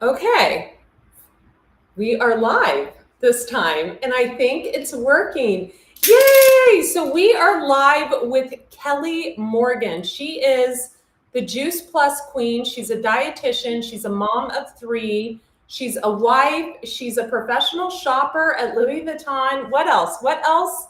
Okay, we are live this time, and I think it's working. Yay! So we are live with Kelli Morgan. She is the Juice Plus Queen. She's a dietitian. She's a mom of 3. She's a wife. She's a professional shopper at Louis Vuitton. What else? What else?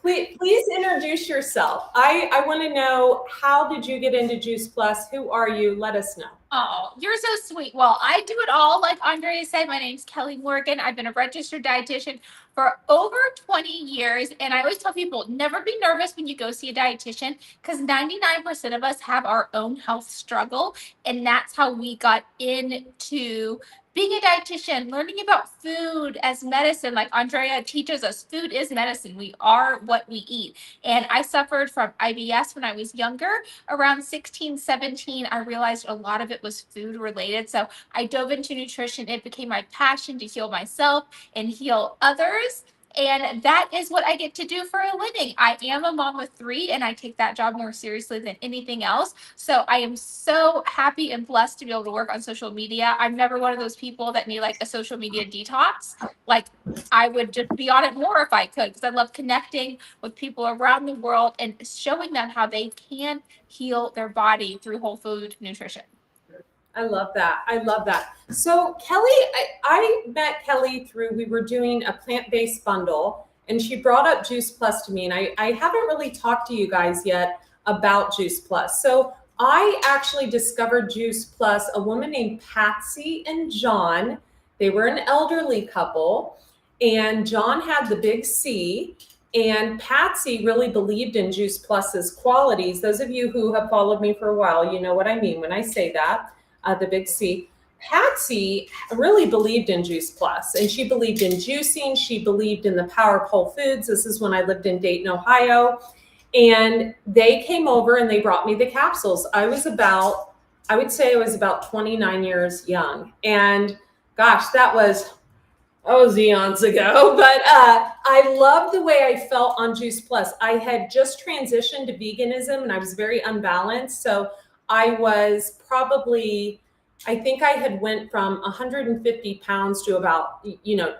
Please introduce yourself. I want to know, how did you get into Juice Plus? Who are you? Let us know. Oh, you're so sweet. Well, I do it all. Like Andrea said, my name's Kelli Morgan. I've been a registered dietitian for over 20 years. And I always tell people, never be nervous when you go see a dietitian, because 99% of us have our own health struggle. And that's how we got into being a dietitian, learning about food as medicine. Like Andrea teaches us, food is medicine. We are what we eat. And I suffered from IBS when I was younger. Around 16, 17, I realized a lot of it was food related. So I dove into nutrition. It became my passion to heal myself and heal others. And that is what I get to do for a living. I am a mom of 3, and I take that job more seriously than anything else. So I am so happy and blessed to be able to work on social media. I'm never one of those people that need like a social media detox. Like, I would just be on it more if I could, because I love connecting with people around the world and showing them how they can heal their body through whole food nutrition. I love that. I love that. So Kelli, I met Kelli through, we were doing a plant-based bundle, and she brought up Juice Plus to me. And I haven't really talked to you guys yet about Juice Plus. So I actually discovered Juice Plus, a woman named Patsy and John. They were an elderly couple, and John had the big C. And Patsy really believed in Juice Plus's qualities. Those of you who have followed me for a while, you know what I mean when I say that. The big C. Patsy really believed in Juice Plus, and she believed in juicing. She believed in the power of whole foods. This is when I lived in Dayton, Ohio. And they came over and they brought me the capsules. I would say I was about 29 years young. And gosh, that was eons ago. But I loved the way I felt on Juice Plus. I had just transitioned to veganism, and I was very unbalanced. So I was probably, I think I had went from 150 pounds to about,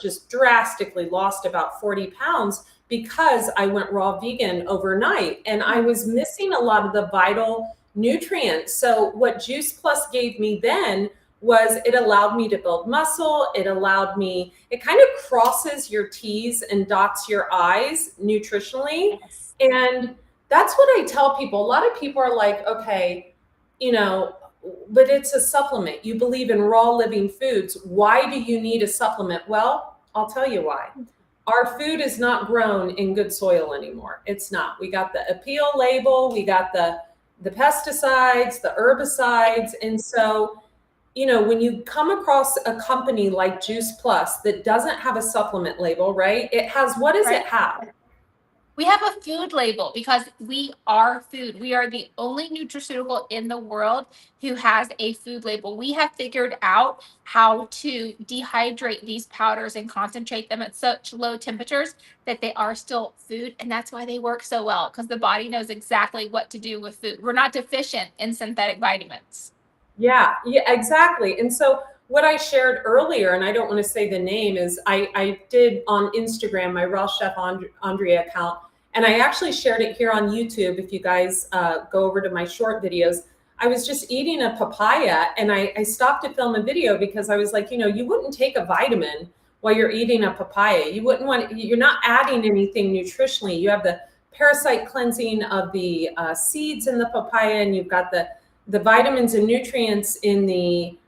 just drastically lost about 40 pounds because I went raw vegan overnight, and I was missing a lot of the vital nutrients. So what Juice Plus gave me then was, it allowed me to build muscle. It kind of crosses your T's and dots your I's nutritionally. Yes. And that's what I tell people. A lot of people are like, okay, but it's a supplement. You believe in raw living foods. Why do you need a supplement? Well, I'll tell you why. Our food is not grown in good soil anymore. It's not. We got the appeal label, we got the pesticides, the herbicides. And so, when you come across a company like Juice Plus that doesn't have a supplement label, right? It has, what does it have? We have a food label because we are food. We are the only nutraceutical in the world who has a food label. We have figured out how to dehydrate these powders and concentrate them at such low temperatures that they are still food. And that's why they work so well, because the body knows exactly what to do with food. We're not deficient in synthetic vitamins. Yeah, exactly. And so what I shared earlier, and I don't want to say the name, is I did on Instagram, my Raw Chef Andrea account, and I actually shared it here on YouTube. If you guys go over to my short videos, I was just eating a papaya, and I stopped to film a video because I was like, you wouldn't take a vitamin while you're eating a papaya. You're not adding anything nutritionally. You have the parasite cleansing of the seeds in the papaya, and you've got the vitamins and nutrients in the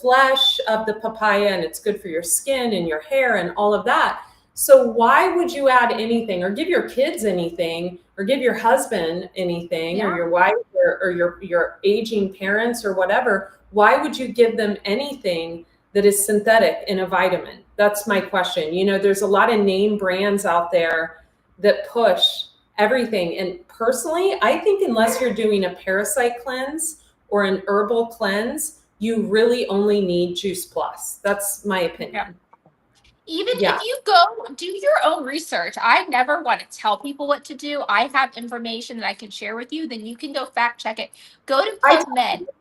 flesh of the papaya, and it's good for your skin and your hair and all of that. So why would you add anything, or give your kids anything, or give your husband anything, Yeah. or your wife, or your aging parents, or whatever? Why would you give them anything that is synthetic in a vitamin? That's my question. There's a lot of name brands out there that push everything. And personally, I think unless you're doing a parasite cleanse or an herbal cleanse, you really only need Juice Plus. That's my opinion. Yeah. Even if you go do your own research, I never want to tell people what to do. I have information that I can share with you. Then you can go fact check it. Go to PubMed.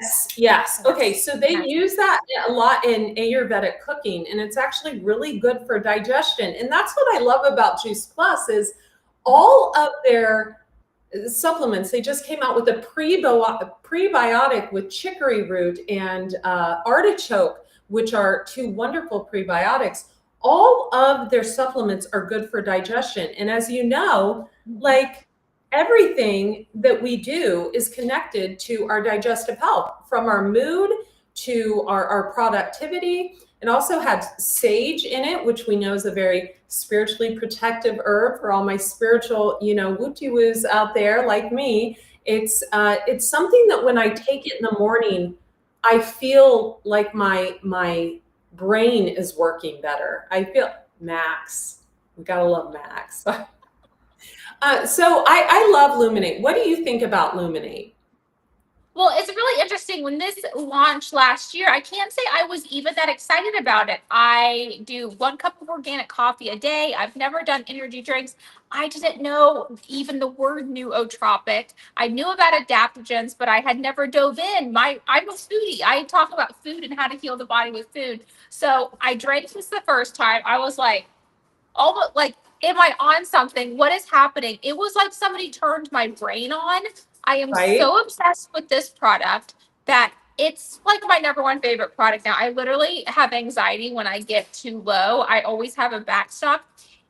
Yes, yes. Okay, so they use that a lot in Ayurvedic cooking, and it's actually really good for digestion. And that's what I love about 𝗀𝗃+ is all of their supplements. They just came out with a prebiotic with chicory root and artichoke, which are 2 wonderful prebiotics. All of their supplements are good for digestion. And as you know, like everything that we do is connected to our digestive health, from our mood to our productivity. It also had sage in it, which we know is a very spiritually protective herb for all my spiritual, woo-ti-woos out there like me. It's something that when I take it in the morning, I feel like my brain is working better. I feel Max. We gotta love Max. So I love Luminate. What do you think about Luminate? Well, it's really interesting. When this launched last year, I can't say I was even that excited about it. I do 1 cup of organic coffee a day. I've never done energy drinks. I didn't know even the word nootropic. I knew about adaptogens, but I had never dove in. I'm a foodie. I talk about food and how to heal the body with food. So I drank this the first time. I was like, almost like, am I on something? What is happening? It was like somebody turned my brain on. I am Right? so obsessed with this product that it's like my #1 favorite product now. I literally have anxiety when I get too low. I always have a backstop.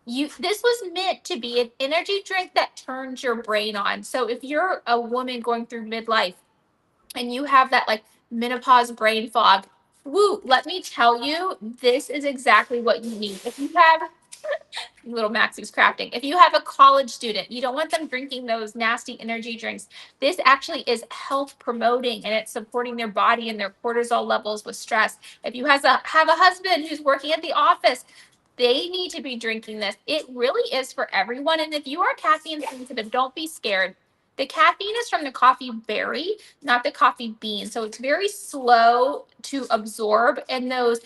This was meant to be an energy drink that turns your brain on. So if you're a woman going through midlife and you have that like menopause brain fog, woo, let me tell you, this is exactly what you need. If you have little Maxie's crafting. If you have a college student, you don't want them drinking those nasty energy drinks. This actually is health promoting, and it's supporting their body and their cortisol levels with stress. If you have a husband who's working at the office, they need to be drinking this. It really is for everyone. And if you are caffeine sensitive, don't be scared. The caffeine is from the coffee berry, not the coffee bean. So it's very slow to absorb. And those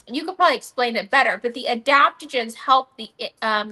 you could probably explain it better, but the adaptogens help the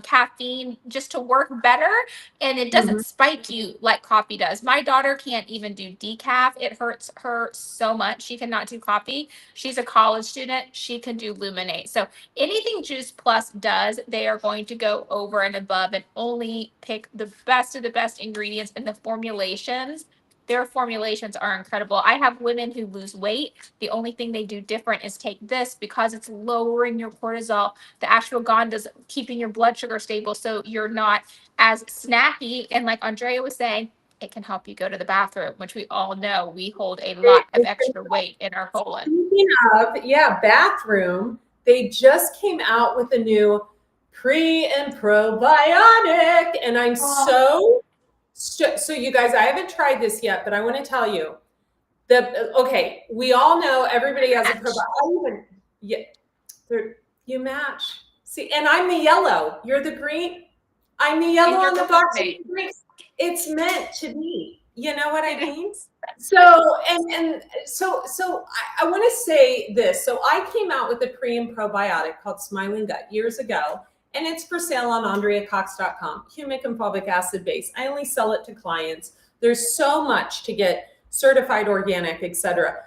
caffeine just to work better, and it doesn't spike you like coffee does. My daughter can't even do decaf. It hurts her so much. She cannot do coffee. She's a college student. She can do Luminate. So anything 𝗀𝗃+ does, they are going to go over and above and only pick the best of the best ingredients in the formulations. Their formulations are incredible. I have women who lose weight. The only thing they do different is take this because it's lowering your cortisol. The ashwagandha is keeping your blood sugar stable so you're not as snacky. And like Andrea was saying, it can help you go to the bathroom, which we all know we hold a lot of extra weight in our colon. Speaking of, bathroom, they just came out with a new pre and probiotic, and I'm so you guys, I haven't tried this yet, but I want to tell you okay, we all know everybody has a probiotic. You match. See, and I'm the yellow. You're the green. I'm the yellow on the box. It's meant to be. You know what I mean? So, I want to say this. So I came out with a pre and probiotic called Smiling Gut years ago. And it's for sale on AndreaCox.com, 𝗀𝗵𝗶𝗀 acid base. I only sell it to clients. There's so much to get certified organic, etc.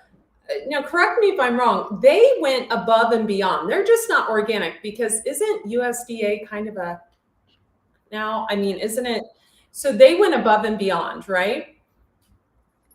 Now, correct me if I'm wrong. They went above and beyond. They're just not organic because isn't USDA kind of a now? I mean, isn't it? So they went above and beyond, right?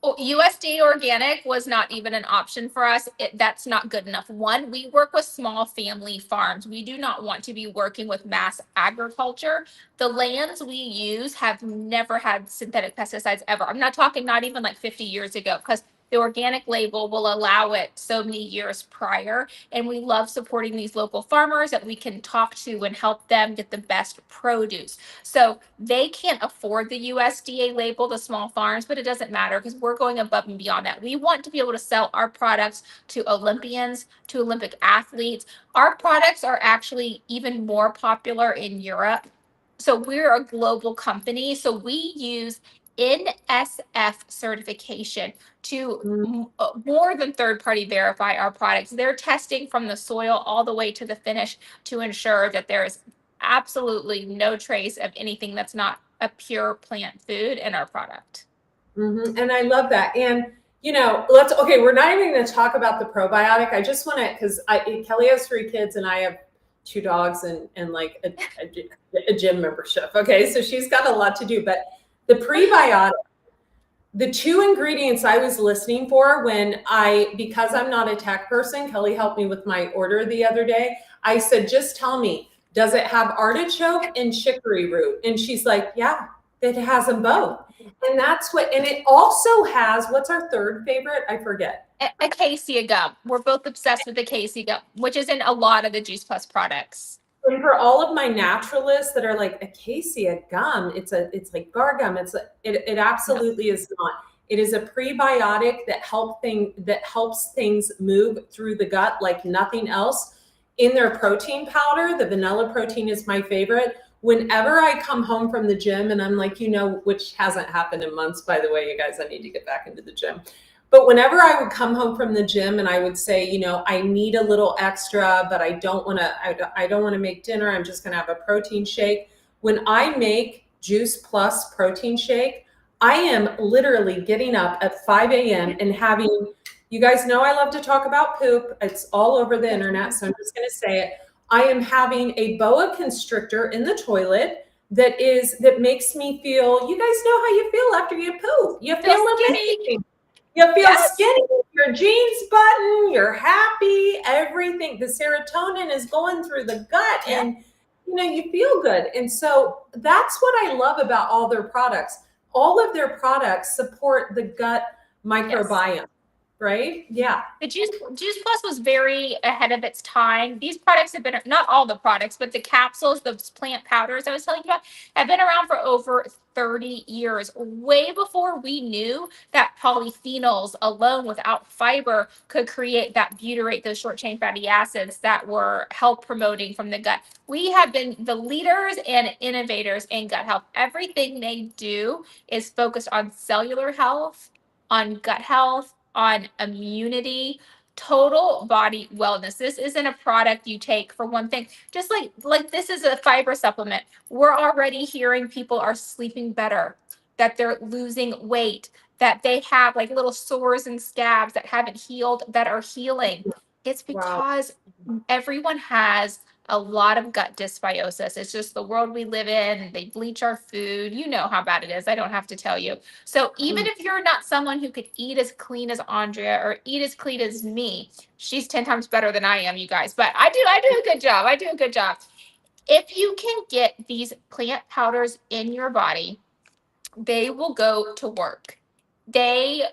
Well, USDA Organic was not even an option for us. That's not good enough. One, we work with small family farms. We do not want to be working with mass agriculture. The lands we use have never had synthetic pesticides ever. I'm not talking not even like 50 years ago, because the organic label will allow it so many years prior. And we love supporting these local farmers that we can talk to and help them get the best produce. So they can't afford the USDA label, the small farms, but it doesn't matter because we're going above and beyond that. We want to be able to sell our products to Olympians, to Olympic athletes. Our products are actually even more popular in Europe. So we're a global company. So we use NSF certification to more than third-party verify our products. They're testing from the soil all the way to the finish to ensure that there is absolutely no trace of anything that's not a pure plant food in our product. And I love that. And Okay, we're not even going to talk about the probiotic. I just want to, because Kelli has 3 kids and I have 2 dogs and like a gym membership. Okay, so she's got a lot to do. But the prebiotic, the 2 ingredients I was listening for because I'm not a tech person, Kelli helped me with my order the other day. I said, just tell me, does it have artichoke and chicory root? And she's like, yeah, it has them both. And and it also has, what's our third favorite? I forget. 𝗀𝗪𝗄𝗃 gum. We're both obsessed with the 𝗀𝗪𝗄𝗃 gum, which is in a lot of the Juice Plus products. And for all of my naturalists that are like, 𝗀𝗪𝗄𝗃 gum, it's like gar gum. It absolutely is not. It is a prebiotic that helps things move through the gut like nothing else. In their protein powder, the vanilla protein is my favorite. Whenever I come home from the gym and I'm like, which hasn't happened in months, by the way, you guys, I need to get back into the gym. But whenever I would come home from the gym and I would say, I need a little extra, but I don't want to make dinner. I'm just going to have a protein shake. When I make Juice Plus protein shake, I am literally getting up at 5 a.m. and having, you guys know I love to talk about poop. It's all over the internet, so I'm just going to say it. I am having a boa constrictor in the toilet that makes me feel, you guys know how you feel after you poop. You feel amazing. You feel skinny, your jeans button, you're happy, everything. The serotonin is going through the gut and you feel good. And so that's what I love about all their products. All of their products support the gut microbiome. Right? Yeah. The Juice Plus was very ahead of its time. These products have been, not all the products, but the capsules, those plant powders I was telling you about, have been around for over 30 years, way before we knew that polyphenols alone without fiber could create that butyrate, those short chain fatty acids that were health promoting from the gut. We have been the leaders and innovators in gut health. Everything they do is focused on cellular health, on gut health, on immunity, total body wellness. This isn't a product you take for one thing. Just like this is a fiber supplement. We're already hearing people are sleeping better, that they're losing weight, that they have like little sores and scabs that haven't healed that are healing. It's because everyone has a lot of gut dysbiosis. It's just the world we live in. They bleach our food. You know how bad it is. I don't have to tell you. So even if you're not someone who could eat as clean as Andrea or eat as clean as me, she's 10 times better than I am, you guys. But I do a good job. I do a good job. If you can get these plant powders in your body, they will go to work. They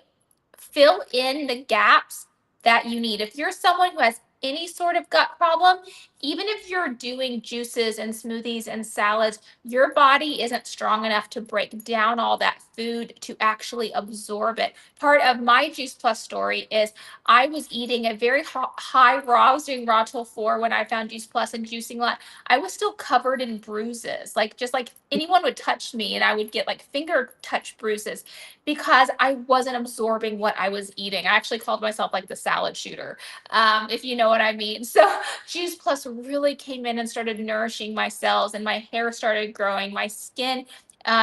fill in the gaps that you need. If you're someone who has any sort of gut problem, even if you're doing juices and smoothies and salads, your body isn't strong enough to break down all that food to actually absorb it. Part of my Juice Plus story is I was eating a very high raw. I was doing raw till 4 when I found Juice Plus and juicing a lot. I was still covered in bruises, just like anyone would touch me and I would get like finger touch bruises because I wasn't absorbing what I was eating. I actually called myself like the salad shooter, if you know what I mean. So Juice Plus really came in and started nourishing my cells and my hair started growing. My skin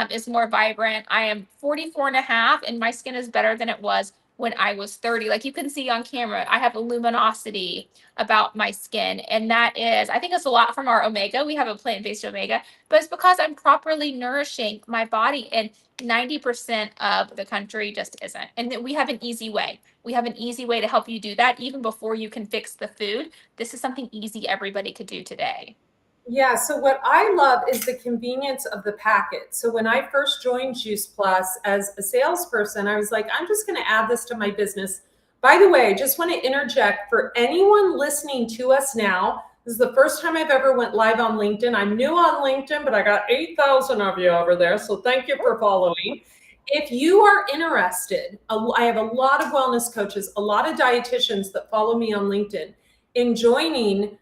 is more vibrant. I am 44 and a half and my skin is better than it was when I was 30. Like you can see on camera, I have a luminosity about my skin. And that is, I think it's a lot from our omega. We have a plant-based omega, but it's because I'm properly nourishing my body. And 90% of the country just isn't. And we have an easy way. We have an easy way to help you do that even before you can fix the food. This is something easy everybody could do today. Yeah, so what I love is the convenience of the packet. So when I first joined Juice Plus as a salesperson, I was like, I'm just going to add this to my business. By the way, I just want to interject for anyone listening to us now. This is the first time I've ever went live on LinkedIn. I'm new on LinkedIn, but I got 8,000 of you over there. So thank you for following. If you are interested, I have a lot of wellness coaches, a lot of dietitians that follow me on LinkedIn in joining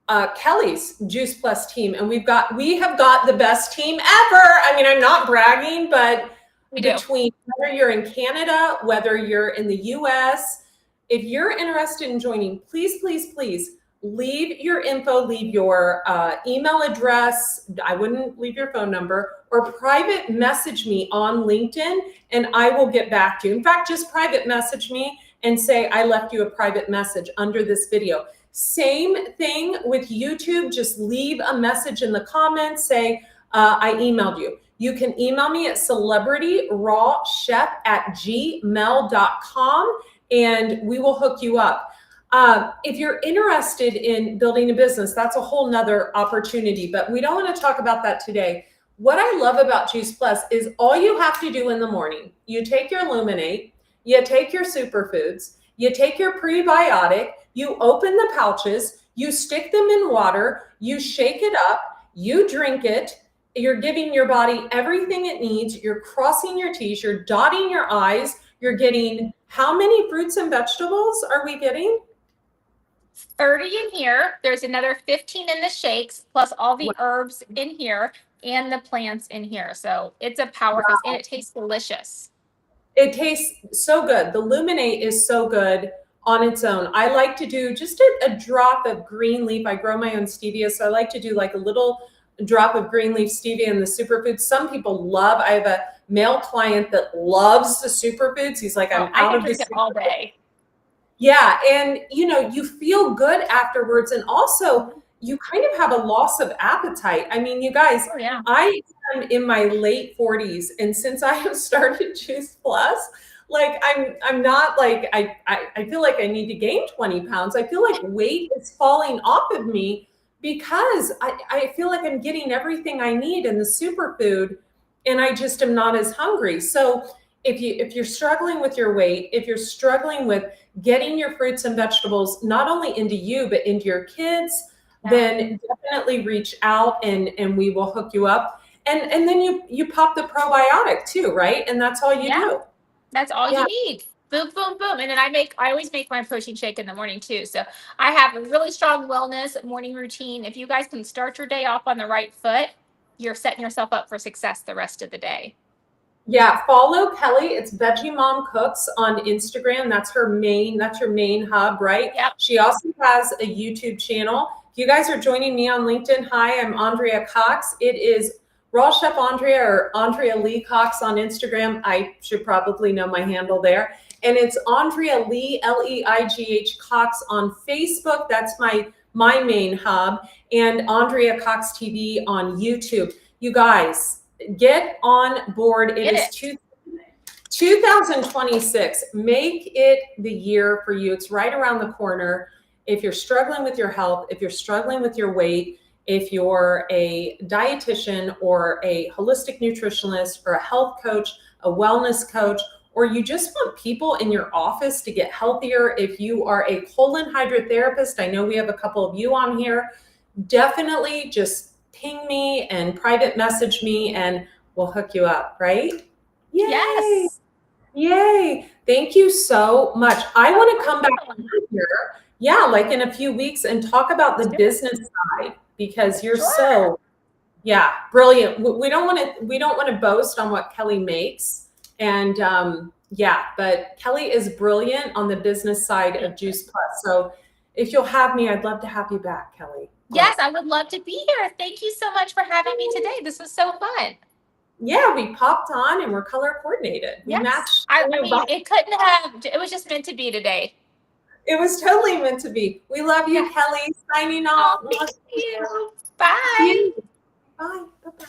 Kelli's Juice Plus team. And we have got the best team ever. I mean, I'm not bragging, but between whether you're in Canada, whether you're in the US, if you're interested in joining, please, please, please leave your info, leave your email address. I wouldn't leave your phone number, or private message me on LinkedIn and I will get back to you. In fact, just private message me and say, I left you a private message under this video. Same thing with YouTube. Just leave a message in the comments, say, I emailed you. You can email me at celebrityrawchef@gmail.com and we will hook you up. If you're interested in building a business, that's a whole nother opportunity, but we don't want to talk about that today. What I love about Juice Plus is all you have to do in the morning, you take your Luminate, you take your superfoods, you take your prebiotic, you open the pouches, you stick them in water, you shake it up, you drink it, you're giving your body everything it needs, you're crossing your T's, you're dotting your I's, you're getting, how many fruits and vegetables are we getting? 30 in here. There's another 15 in the shakes, plus all the herbs in here and the plants in here. So it's a powerhouse and it tastes delicious. It tastes so good. The Luminate is so good on its own. I like to do just a drop of green leaf. I grow my own stevia, so I like to do like a little drop of green leaf stevia in the superfoods. Some people love, I have a male client that loves the superfoods. He's like, I'm out of this all day. Yeah. And you know, you feel good afterwards. And also you kind of have a loss of appetite. I mean, you guys, I am in my late 40s. And since I have started Juice Plus, like I'm not like, I feel like I need to gain 20 pounds. I feel like weight is falling off of me because I feel like I'm getting everything I need in the superfood and I just am not as hungry. So if you're struggling with your weight, if you're struggling with getting your fruits and vegetables, not only into you, but into your kids, then definitely reach out and we will hook you up. And then you pop the probiotic too, right? And that's all you do. That's all you need. Boom, boom, boom. And then I always make my protein shake in the morning too. So I have a really strong wellness morning routine. If you guys can start your day off on the right foot, you're setting yourself up for success the rest of the day. Yeah, follow Kelli. It's Veggie Mom Cooks on Instagram. That's her main, that's your main hub, right? Yep. She also has a YouTube channel. If you guys are joining me on LinkedIn, hi, I'm Andrea Cox. It is Raw Chef Andrea or Andrea Leigh Cox on Instagram. I should probably know my handle there. And it's Andrea Leigh, Leigh Cox on Facebook. That's my main hub. And Andrea Cox TV on YouTube. You guys, get on board. It is 2026. Make it the year for you. It's right around the corner. If you're struggling with your health, if you're struggling with your weight, if you're a dietitian or a holistic nutritionist or a health coach, a wellness coach, or you just want people in your office to get healthier, if you are a colon hydrotherapist, I know we have a couple of you on here, definitely just ping me and private message me and we'll hook you up, right? Yay. Yes. Yay. Thank you so much. I want to come back here, like in a few weeks and talk about the business side because you're so, brilliant. We don't want to boast on what Kelli makes. And but Kelli is brilliant on the business side of Juice Plus. So if you'll have me, I'd love to have you back, Kelli. Yes, I would love to be here. Thank you so much for having me today. This was so fun. Yeah, we popped on and we're color coordinated. We matched. I mean, it was just meant to be today. It was totally meant to be. We love you, Kelli. Signing off. Thank you. Bye. Bye. Bye-bye.